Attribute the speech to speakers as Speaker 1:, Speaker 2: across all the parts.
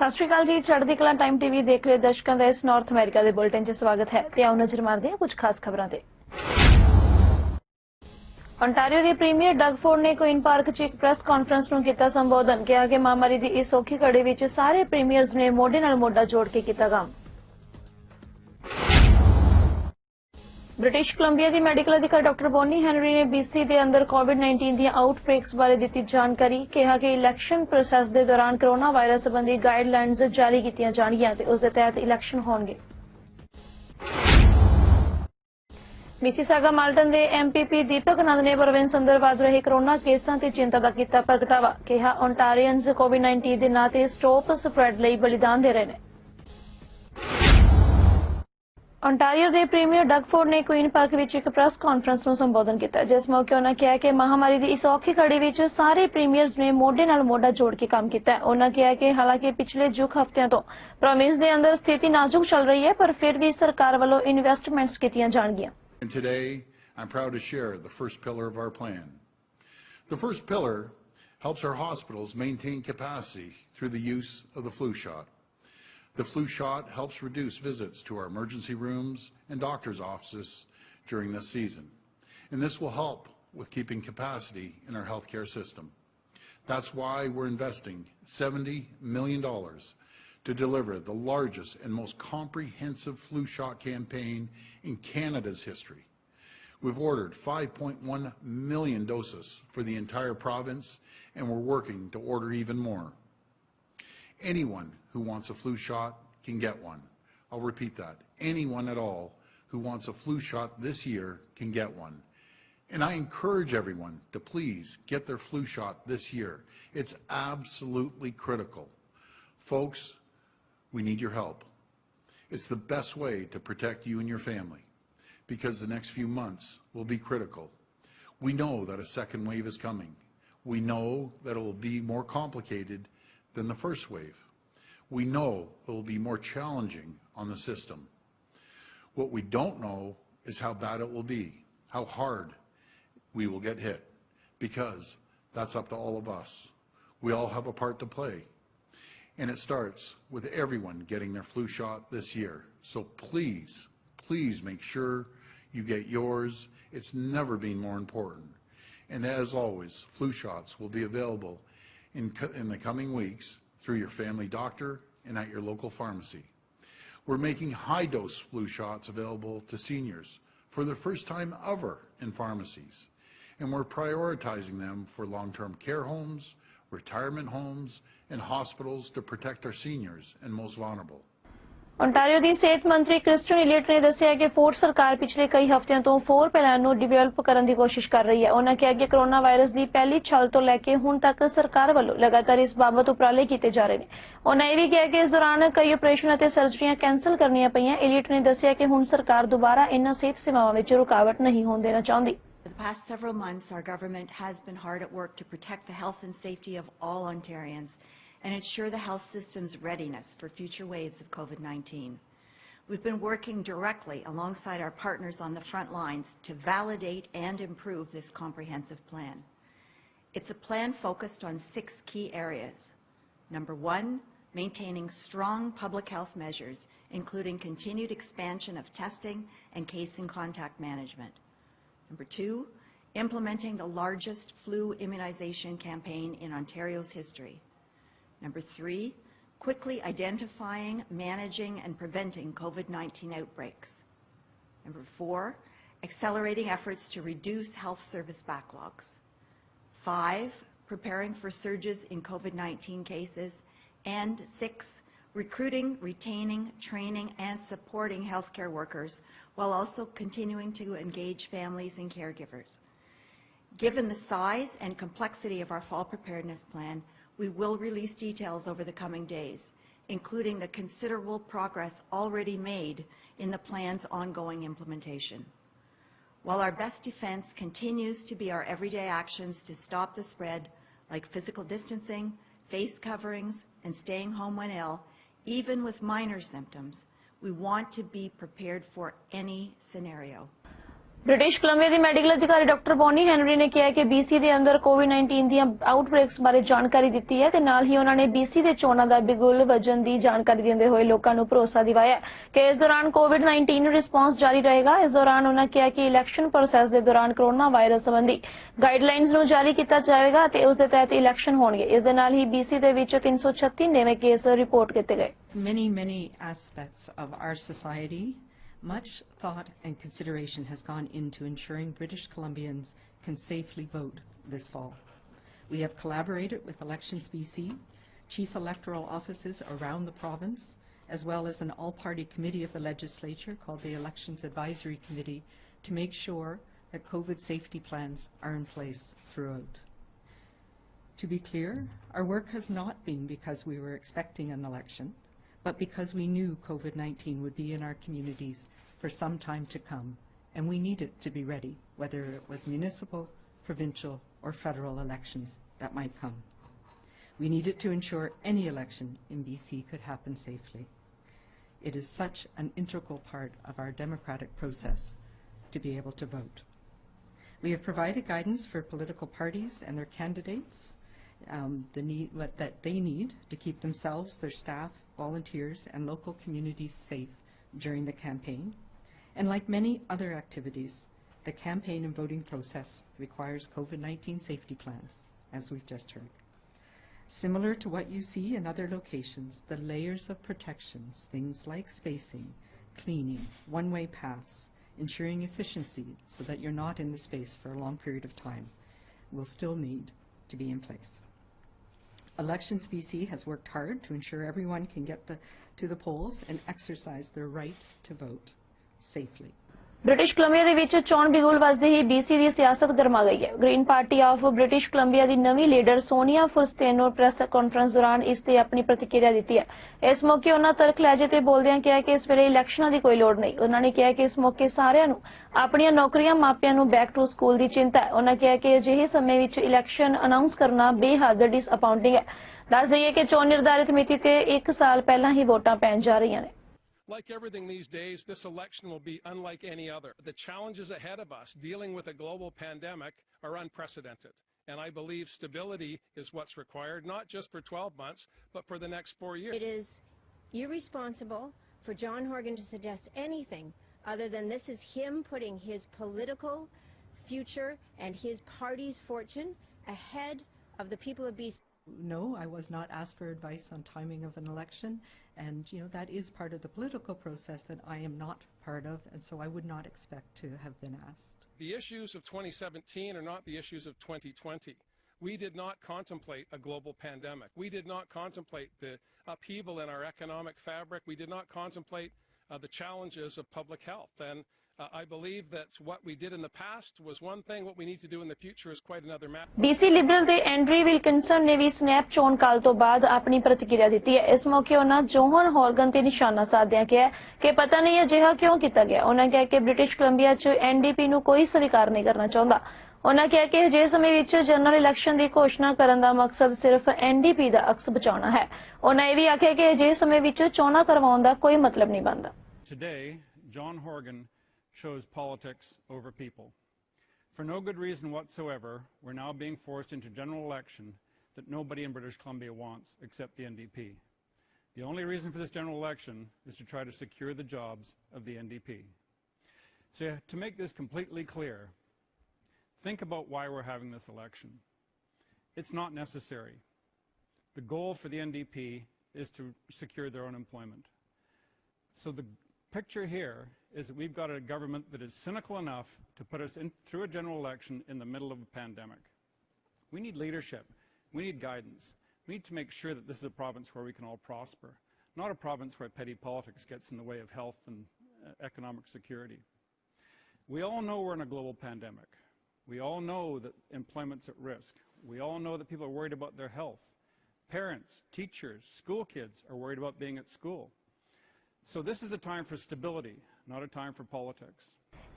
Speaker 1: ਸਤਿ ਸ਼੍ਰੀ ਅਕਾਲ ਜੀ। ਚੜ੍ਹਦੀਕਲਾ time TV ਦੇਖ ਰਹੇ ਦਰਸ਼ਕਾਂ ਦਾ ਇਸ ਨਾਰਥ ਅਮਰੀਕਾ ਦੇ ਬੁਲੇਟਿਨ 'ਚ ਸਵਾਗਤ ਹੈ ਤੇ ਆਓ ਨਜ਼ਰ ਮਾਰਦੇ ਹਾਂ ਕੁਝ ਖਾਸ ਖਬਰਾਂ ਤੇ। ontario ਦੇ ਪ੍ਰੀਮੀਅਰ ਡਗ ਫੋਰਡ ਨੇ ਕੁਈਨ ਪਾਰਕ 'ਚ ਇੱਕ ਪ੍ਰੈਸ ਕਾਨਫਰੰਸ ਨੂੰ ਕੀਤਾ ਸੰਬੋਧਨ। ਕਿਹਾ ਕਿ ਮਹਾਮਾਰੀ ਦੀ ਇਸ ਔਖੀ ਘੜੀ ਵਿੱਚ ਸਾਰੇ ਪ੍ਰੀਮੀਅਰਜ਼ ਨੇ ਮੋਢੇ ਨਾਲ ਮੋਢਾ ਜੋੜ ਕੇ ਕੀਤਾ ਕੰਮ। ਬ੍ਰਿਟਿਸ਼ ਕੋਲੰਬੀਆ ਦੀ ਮੈਡੀਕਲ ਅਧਿਕਾਰੀ ਡਾਕਟਰ ਬੋਨੀ ਹੈਨਰੀ ਨੇ BC ਦੇ ਅੰਦਰ COVID-19 ਦੀਆਂ ਆਊਟਬ੍ਰੇਕਸ ਬਾਰੇ ਦਿੱਤੀ ਜਾਣਕਾਰੀ। ਕਿਹਾ ਕਿ ਇਲੈਕਸ਼ਨ ਪ੍ਰੋਸੈਸ ਦੇ ਦੌਰਾਨ ਕਰੋਨਾ ਵਾਇਰਸ ਸੰਬੰਧੀ ਗਾਈਡਲਾਈਨਜ਼ ਜਾਰੀ ਕੀਤੀਆਂ ਜਾਣਗੀਆਂ ਤੇ ਉਸ ਦੇ ਤਹਿਤ ਇਲੈਕਸ਼ਨ ਹੋਣਗੇ। ਮਿਸੀਸਾਗਾ ਮਾਲਟਨ ਦੇ MPP ਦੀਪਕ ਆਨੰਦ ਨੇ ਪ੍ਰੋਵਿੰਸ ਅੰਦਰ ਵਧ ਰਹੇ ਕਰੋਨਾ ਕੇਸਾਂ ਤੇ ਚਿੰਤਾ ਦਾ ਕੀਤਾ ਪ੍ਰਗਟਾਵਾ। ਕਿਹਾ ontaриans COVID-19 ਦੇ ਨਾਂ ਤੇ ਸਟਾਪ ਸਪਰੈਡ ਲਈ ਬਲੀਦਾਨ ਦੇ ਰਹੇ ਨੇ। ontario ਦੇ ਪ੍ਰੀਮੀਅਰ ਡਗ ਫੋਰਡ ਨੇ ਕੁਈਨ ਪਾਰਕ ਵਿੱਚ ਇੱਕ ਪ੍ਰੈਸ ਕਾਨਫਰੰਸ ਨੂੰ ਸੰਬੋਧਨ ਕੀਤਾ, ਜਿਸ ਮੌਕੇ ਉਹਨਾਂ ਕਿਹਾ ਕਿ ਮਹਾਮਾਰੀ ਦੀ ਇਸ ਔਖੀ ਘੜੀ ਵਿੱਚ ਸਾਰੇ ਪ੍ਰੀਮੀਅਰਜ਼ ਨੇ ਮੋਢੇ ਨਾਲ ਮੋਢਾ ਜੋੜ ਕੇ ਕੰਮ ਕੀਤਾ। ਉਹਨਾਂ ਕਿਹਾ ਕਿ ਹਾਲਾਂਕਿ ਪਿਛਲੇ ਕੁਝ ਹਫ਼ਤਿਆਂ ਤੋਂ ਪ੍ਰੋਵਿੰਸ ਦੇ ਅੰਦਰ ਸਥਿਤੀ ਨਾਜ਼ੁਕ ਚੱਲ ਰਹੀ ਹੈ, ਪਰ ਫਿਰ ਵੀ ਸਰਕਾਰ ਵੱਲੋਂ ਇਨਵੈਸਟਮੈਂਟਸ ਕੀਤੀਆਂ ਜਾਣਗੀਆਂ।
Speaker 2: And today, I'm proud to share the first pillar of our plan. The first pillar helps our hospitals maintain capacity through the use of the flu shot. The flu shot helps reduce visits to our emergency rooms and doctors' offices during this season, and this will help with keeping capacity in our healthcare system. That's why we're investing $70 million to deliver the largest and most comprehensive flu shot campaign in Canada's history. We've ordered 5.1 million doses for the entire province, and we're working to order even more. Anyone who wants a flu shot can get one. I'll repeat that. Anyone at all who wants a flu shot this year can get one. And I encourage everyone to please get their flu shot this year. It's absolutely critical. Folks, we need your help. It's the best way to protect you and your family, because the next few months will be critical. We know that a second wave is coming. We know that it will be more complicated than the first wave. We know it will be more challenging on the system. What we don't know is how bad it will be, how hard we will get hit, because that's up to all of us. We all have a part to play. And it starts with everyone getting their flu shot this year. So please, please make sure you get yours. It's never been more important. And as always, flu shots will be available in the coming weeks through your family doctor and at your local pharmacy. We're making high-dose flu shots available to seniors for the first time ever in pharmacies. And we're prioritizing them for long-term care homes, retirement homes, and hospitals to protect our seniors and most vulnerable.
Speaker 1: ontario ਦੀ ਸਿਹਤ ਮੰਤਰੀ Kristen Eliot ਨੇ ਦੱਸਿਆ ਕਿ Ford ਸਰਕਾਰ ਪਿਛਲੇ ਕਈ ਹਫ਼ਤਿਆਂ ਤੋਂ 4 ਪਲਾਨ ਨੂੰ ਡਿਵੈਲਪ ਕਰਨ ਦੀ ਕੋਸ਼ਿਸ਼ ਕਰ ਰਹੀ ਹੈ। ਉਹਨਾਂ ਕਿਹਾ ਕਿ ਕਰੋਨਾ ਵਾਇਰਸ ਦੀ ਪਹਿਲੀ ਛਲ ਤੋਂ ਲੈ ਕੇ ਹੁਣ ਤੱਕ ਸਰਕਾਰ ਵੱਲੋਂ ਲਗਾਤਾਰ ਇਸ ਬਾਬਤ ਉਪਰਾਲੇ ਕੀਤੇ ਜਾ ਰਹੇ ਨੇ। ਉਹਨਾਂ ਇਹ ਵੀ ਕਿਹਾ ਕਿ ਇਸ ਦੌਰਾਨ ਕਈ ਆਪਰੇਸ਼ਨ ਅਤੇ ਸਰਜਰੀਆਂ ਕੈਂਸਲ ਕਰਨੀਆਂ ਪਈਆਂ। ਇਲੀਅਟ ਨੇ ਦੱਸਿਆ ਕਿ ਹੁਣ ਸਰਕਾਰ ਦੁਬਾਰਾ ਇਨ੍ਹਾਂ ਸਿਹਤ ਸੇਵਾਵਾਂ ਵਿੱਚ ਰੁਕਾਵਟ ਨਹੀਂ ਹੋਣ ਦੇਣਾ ਚਾਹੁੰਦੀ।
Speaker 3: For the past several months, our government has been hard at work to protect the health and safety of all Ontarians and ensure the health system's readiness for future waves of COVID-19. We've been working directly alongside our partners on the front lines to validate and improve this comprehensive plan. It's a plan focused on 6 key areas. Number 1, maintaining strong public health measures, including continued expansion of testing and case and contact management. Number 2, implementing the largest flu immunization campaign in Ontario's history. Number 3, quickly identifying, managing, and preventing COVID-19 outbreaks. Number 4, accelerating efforts to reduce health service backlogs. 5, preparing for surges in COVID-19 cases. And 6, recruiting, retaining, training, and supporting healthcare workers while also continuing to engage families and caregivers. Given the size and complexity of our fall preparedness plan, we will release details over the coming days, including the considerable progress already made in the plan's ongoing implementation. While our best defense continues to be our everyday actions to stop the spread, like physical distancing, face coverings, and staying home when ill, even with minor symptoms, we want to be prepared for any scenario.
Speaker 1: British Columbia ਦੀ medical ਅਧਿਕਾਰੀ doctor Bonnie Henry ਨੇ ਕਿਹਾ ਕਿ BC ਦੇ ਅੰਦਰ ਕੋਵਿਡ-19 ਦੀਆਂ ਆਊਟਬ੍ਰੇਕਸ ਬਾਰੇ ਜਾਣਕਾਰੀ ਦਿੱਤੀ ਹੈ ਤੇ ਨਾਲ ਹੀ ਉਹਨਾਂ ਨੇ BC ਦੇ ਚੋਣਾਂ ਦਾ ਬਿਗੁਲ ਵਜਨ ਦੀ ਜਾਣਕਾਰੀ ਦਿੰਦੇ ਹੋਏ ਲੋਕਾਂ ਨੂੰ ਭਰੋਸਾ ਦਿਵਾਇਆ ਕਿ ਇਸ ਦੌਰਾਨ ਕੋਵਿਡ-19 ਨੂੰ ਰਿਸਪਾਂਸ ਜਾਰੀ ਰਹੇਗਾ। ਇਸ ਦੌਰਾਨ ਉਹਨਾਂ ਕਿਹਾ ਕਿ ਇਲੈਕਸ਼ਨ ਪ੍ਰੋਸੈਸ ਦੇ ਦੌਰਾਨ ਕਰੋਨਾ ਵਾਇਰਸ ਸੰਬੰਧੀ ਗਾਈਡਲਾਈਨਸ ਨੂੰ ਜਾਰੀ ਕੀਤਾ ਜਾਵੇਗਾ ਤੇ ਉਸ ਦੇ ਤਹਿਤ ਇਲੈਕਸ਼ਨ ਹੋਣਗੇ। ਇਸ ਦੇ ਨਾਲ ਹੀ BC ਦੇ ਵਿੱਚ 336 ਨਵੇਂ ਕੇਸ ਰਿਪੋਰਟ ਕੀਤੇ ਗਏ।
Speaker 4: Many aspects of our society. Much thought and consideration has gone into ensuring British Columbians can safely vote this fall. We have collaborated with Elections BC, chief electoral offices around the province, as well as an all-party committee of the legislature called the Elections Advisory Committee to make sure that COVID safety plans are in place throughout. To be clear, our work has not been because we were expecting an election, but because we knew COVID-19 would be in our communities for some time to come, and we needed to be ready, whether it was municipal, provincial, or federal elections that might come. We needed to ensure any election in BC could happen safely. It is such an integral part of our democratic process to be able to vote. We have provided guidance for political parties and their candidates, what that they need to keep themselves, their staff, volunteers, and local communities safe during the campaign. And like many other activities, the campaign and voting process requires COVID-19 safety plans, as we've just heard. Similar to what you see in other locations, the layers of protections, things like spacing, cleaning, one-way paths, ensuring efficiency so that you're not in the space for a long period of time, will still need to be in place. Elections BC has worked hard to ensure everyone can get to the polls and exercise their right to vote safely.
Speaker 1: British Columbia ਦੇ ਵਿੱਚ ਚੋਣ ਬਿਗੁਲ ਵੱਜਦੇ ਹੀ BC ਦੀ ਸਿਆਸਤ ਗਰਮਾ ਗਈ ਹੈ। Green Party of British Columbia ਦੀ ਨਵੀਂ leader Sonia Furstenau press conference ਦੌਰਾਨ ਇਸ ਤੇ ਆਪਣੀ ਪ੍ਰਤੀਕਿਰਿਆ ਦਿੱਤੀ ਹੈ। ਇਸ ਮੌਕੇ ਉਹਨਾਂ ਤਰਕ ਲਹਿਜੇ ਤੇ ਬੋਲਦਿਆਂ ਕਿਹਾ ਕਿ ਇਸ ਵੇਲੇ ਇਲੈਕਸ਼ਨਾਂ ਦੀ ਕੋਈ ਲੋੜ ਨਹੀਂ। ਉਹਨਾਂ ਨੇ ਕਿਹਾ ਕਿ ਇਸ ਮੌਕੇ ਸਾਰਿਆਂ ਨੂੰ ਆਪਣੀਆਂ ਨੌਕਰੀਆਂ ਮਾਪਿਆਂ ਨੂੰ ਬੈਕ ਟੂ ਸਕੂਲ ਦੀ ਚਿੰਤਾ ਹੈ। ਉਹਨਾਂ ਕਿਹਾ ਕਿ ਅਜਿਹੇ ਸਮੇਂ ਵਿੱਚ ਇਲੈਕਸ਼ਨ ਅਨਾਉਂਸ ਕਰਨਾ ਬੇਹੱਦ ਡਿਸਅਪਾਇੰਟਿੰਗ ਹੈ। ਦੱਸ ਦਈਏ ਕਿ ਚੋਣ ਨਿਰਧਾਰਿਤ ਮਿਤੀ ਤੇ 1 ਸਾਲ ਪਹਿਲਾਂ ਹੀ ਵੋਟਾਂ ਪੈਣ ਜਾ ਰਹੀਆਂ ਨੇ।
Speaker 5: Like everything these days, this election will be unlike any other. The challenges ahead of us dealing with a global pandemic are unprecedented. And I believe stability is what's required, not just for 12 months, but for the next 4 years.
Speaker 6: It is irresponsible for John Horgan to suggest anything other than this is him putting his political future and his party's fortune ahead of the people of BC.
Speaker 4: No, I was not asked for advice on timing of an election, and that is part of the political process that I am not part of, and so I would not expect to have been asked.
Speaker 5: The issues of 2017 are not the issues of 2020. We did not contemplate a global pandemic. We did not contemplate the upheaval in our economic fabric. We did not contemplate the challenges of public health. And I believe that what we did in the past was one thing. What we need to do in the future is quite another matter.
Speaker 1: BC Liberal ਦੇ ਐਂਡਰੀ Wilkinson ਨੇ ਵੀ snap ਚੋਣ ਕਾਲ ਤੋਂ ਬਾਅਦ ਆਪਣੀ ਪ੍ਰਤੀਕਿਰਿਆ ਦਿੱਤੀ ਹੈ। ਇਸ ਮੌਕੇ ਉਹਨਾਂ ਜੋਹਨ ਹੌਰਗਨ ਤੇ ਨਿਸ਼ਾਨਾ ਸਾਧਦਿਆਂ ਕਿਹਾ ਕਿ ਪਤਾ ਨਹੀਂ ਅਜਿਹਾ ਕਿਉਂ ਕੀਤਾ ਗਿਆ। ਉਹਨਾਂ ਕਿਹਾ ਕਿ ਬ੍ਰਿਟਿਸ਼ ਕੋਲੰਬੀਆ 'ਚ NDP ਨੂੰ ਕੋਈ ਸਵੀਕਾਰ ਨਹੀਂ ਕਰਨਾ ਚਾਹੁੰਦਾ। ਉਹਨਾਂ ਕਿਹਾ ਕਿ ਅਜਿਹੇ ਸਮੇਂ ਵਿੱਚ ਜਨਰਲ ਇਲੈਕਸ਼ਨ ਦੀ ਘੋਸ਼ਣਾ ਕਰਨ ਦਾ ਮਕਸਦ ਸਿਰਫ NDP ਦਾ ਅਕਸ ਬਚਾਉਣਾ ਹੈ। ਉਹਨਾਂ ਇਹ ਵੀ ਆਖਿਆ ਕਿ ਅਜਿਹੇ ਸਮੇਂ ਵਿੱਚ ਚੋਣਾਂ ਕਰਵਾਉਣ ਦਾ ਕੋਈ ਮਤਲਬ ਨਹੀਂ ਬਣਦਾ।
Speaker 7: Today, John Horgan chose politics over people. For no good reason whatsoever, we're now being forced into general election that nobody in British Columbia wants except the NDP. The only reason for this general election is to try to secure the jobs of the NDP. So to make this completely clear, think about why we're having this election. It's not necessary. The goal for the NDP is to secure their own employment. So the picture here is that we've got a government that is cynical enough to put us through a general election in the middle of a pandemic. We need leadership. We need guidance. We need to make sure that this is a province where we can all prosper, not a province where petty politics gets in the way of health and economic security. We all know we're in a global pandemic. We all know that employment's at risk. We all know that people are worried about their health. Parents, teachers, school kids are worried about being at school. So this is a time for stability, not a time for politics.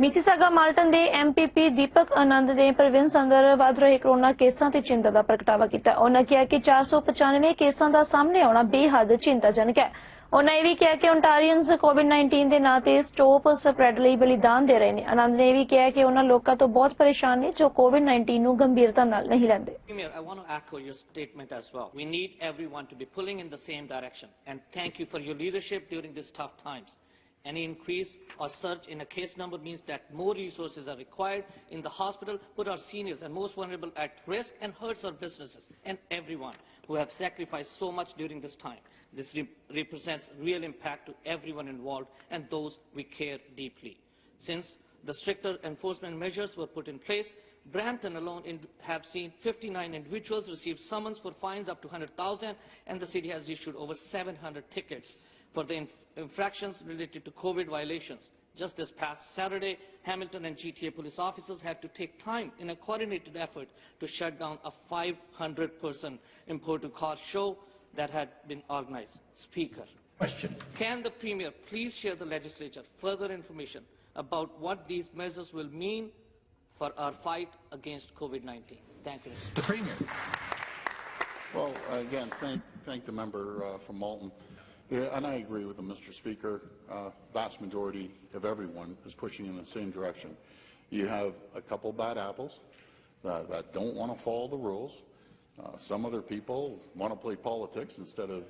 Speaker 1: Mississauga Malton ਦੇ MPP ਦੀਪਕ ਆਨੰਦ ਨੇ province ਅੰਦਰ ਵੱਧ ਰਹੇ corona ਕੇਸਾਂ ਤੇ ਚਿੰਤਾ ਦਾ ਪ੍ਰਗਟਾਵਾ ਕੀਤਾ। ਉਹਨਾਂ ਕਿਹਾ ਕਿ 495 ਕੇਸਾਂ ਦਾ ਸਾਹਮਣੇ ਆਉਣਾ ਬੇਹੱਦ ਚਿੰਤਾਜਨਕ ਹੈ। ਉਹਨਾਂ ਇਹ ਵੀ ਕਿਹਾ ਕਿ ਓਨਟਾਰੀਅਨਸ ਕੋਵਿਡ-19 ਦੇ ਨਾਂ ਤੇ ਸਟਾਪ ਸਪਰੈਡ ਲਈ ਬਲੀਦਾਨ ਦੇ ਰਹੇ ਨੇ। ਆਨੰਦ ਨੇ ਇਹ ਵੀ ਕਿਹਾ ਕਿ ਉਹਨਾਂ ਲੋਕਾਂ ਤੋਂ ਬਹੁਤ ਪਰੇਸ਼ਾਨ ਨੇ ਜੋ ਕੋਵਿਡ-19 ਨੂੰ ਗੰਭੀਰਤਾ ਨਾਲ ਨਹੀਂ ਲੈਂਦੇ।
Speaker 8: Premier, I want to echo your statement as well. We need everyone to be pulling in the same direction. And thank you for your leadership during these tough times. Any increase or surge in a case number means that more resources are required in the hospital, put our seniors and most vulnerable at risk, and hurts our businesses and everyone who have sacrificed so much during this time. This represents real impact to everyone involved and those we care deeply. Since the stricter enforcement measures were put in place, Brampton alone have seen 59 individuals receive summons for fines up to 100,000, and the city has issued over 700 tickets for the infractions related to COVID violations. Just this past Saturday, Hamilton and GTA police officers had to take time in a coordinated effort to shut down a 500-person imported car show that had been organized. Speaker,
Speaker 9: Question.
Speaker 8: Can the Premier please share the legislature further information about what these measures will mean for our fight against COVID-19? Thank you.
Speaker 9: The Premier.
Speaker 2: Well, again, thank the member from Malton. Yeah, and I agree with him, Mr. Speaker. Vast majority of everyone is pushing in the same direction. You have a couple bad apples that don't want to follow the rules. Some other people want to play politics instead of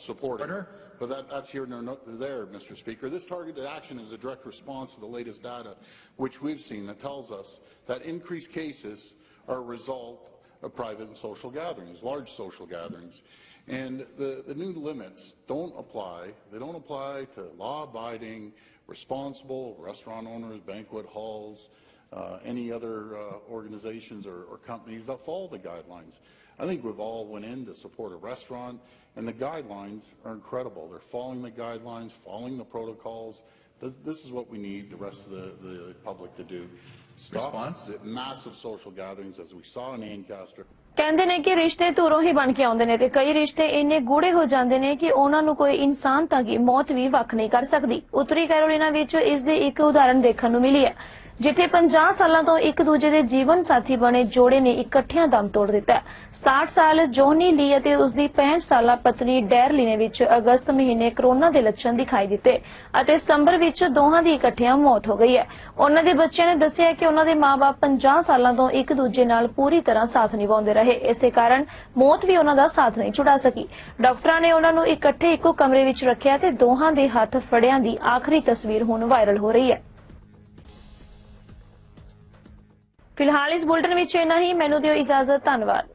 Speaker 2: supporting.
Speaker 9: Order.
Speaker 2: But that's here nor there, Mr. Speaker. This targeted action is a direct response to the latest data, which we've seen, that tells us that increased cases are a result of private and social gatherings, large social gatherings. And the new limits don't apply. They don't apply to law-abiding, responsible restaurant owners, banquet halls, any other organizations or companies that follow the guidelines. I think we've all went in to support a restaurant, and the guidelines are incredible. They're following the guidelines, following the protocols. This is what we need the rest of the public to do. Stop the massive social gatherings as we saw in Ancaster.
Speaker 1: ਕਹਿੰਦੇ ਨੇ ਕਿ ਰਿਸ਼ਤੇ ਧੂਰੋਂ ਹੀ ਬਣ ਕੇ ਆਉਂਦੇ ਨੇ ਤੇ ਕਈ ਰਿਸ਼ਤੇ ਇੰਨੇ ਗੂੜੇ ਹੋ ਜਾਂਦੇ ਨੇ ਕਿ ਉਹਨਾਂ ਨੂੰ ਕੋਈ ਇਨਸਾਨ ਤੱਕ ਦੀ ਮੌਤ ਵੀ ਵੱਖ ਨਹੀਂ ਕਰ ਸਕਦੀ। ਉੱਤਰੀ ਕੈਰੋਲੀਨਾ ਵਿੱਚ ਇਸ ਦੀ ਇੱਕ ਉਦਾਹਰਣ ਦੇਖਣ ਨੂੰ ਮਿਲੀ ਹੈ, ਜਿੱਥੇ 50 ਸਾਲਾਂ ਤੋਂ ਇੱਕ ਦੂਜੇ ਦੇ ਜੀਵਨ ਸਾਥੀ ਬਣੇ ਜੋੜੇ ਨੇ ਇਕੱਠਿਆਂ ਦਮ ਤੋੜ ਦਿੱਤਾ। 60 ਸਾਲ ਜੋਨੀ ਲੀ ਅਤੇ ਉਸ ਦੀ 65 ਸਾਲਾ ਪਤਨੀ ਡੈਰਲੀ ਨੇ ਵਿੱਚ ਅਗਸਤ ਮਹੀਨੇ ਕਰੋਨਾ ਦੇ ਲੱਛਣ ਦਿਖਾਈ ਦਿੱਤੇ ਅਤੇ ਸਤੰਬਰ ਵਿੱਚ ਦੋਹਾਂ ਦੀ ਇਕੱਠਿਆਂ ਮੌਤ ਹੋ ਗਈ ਹੈ। ਉਹਨਾਂ ਦੇ ਬੱਚਿਆਂ ਨੇ ਦੱਸਿਆ ਕਿ ਉਹਨਾਂ ਦੇ ਮਾਂ-ਬਾਪ 50 ਸਾਲਾਂ ਤੋਂ ਇੱਕ ਦੂਜੇ ਨਾਲ ਪੂਰੀ ਤਰ੍ਹਾਂ ਸਾਥ ਨਿਭਾਉਂਦੇ ਰਹੇ, ਇਸੇ ਕਾਰਨ ਮੌਤ ਵੀ ਉਹਨਾਂ ਦਾ ਸਾਥ ਨਹੀਂ ਛੁਡਾ ਸਕੀ। ਡਾਕਟਰਾਂ ਨੇ ਉਹਨਾਂ ਨੂੰ ਇਕੱਠੇ ਇੱਕੋ ਕਮਰੇ ਵਿੱਚ ਰੱਖਿਆ ਤੇ ਦੋਹਾਂ ਦੇ ਹੱਥ ਫੜਿਆਂ ਦੀ ਆਖਰੀ ਤਸਵੀਰ ਹੁਣ ਵਾਇਰਲ ਹੋ ਰਹੀ ਹੈ। ਫਿਲਹਾਲ ਇਸ ਬੁਲਟਨ ਵਿੱਚ ਇੰਨਾ ਹੀ। ਮੈਨੂੰ ਦਿਓ ਇਜਾਜ਼ਤ। ਧੰਨਵਾਦ।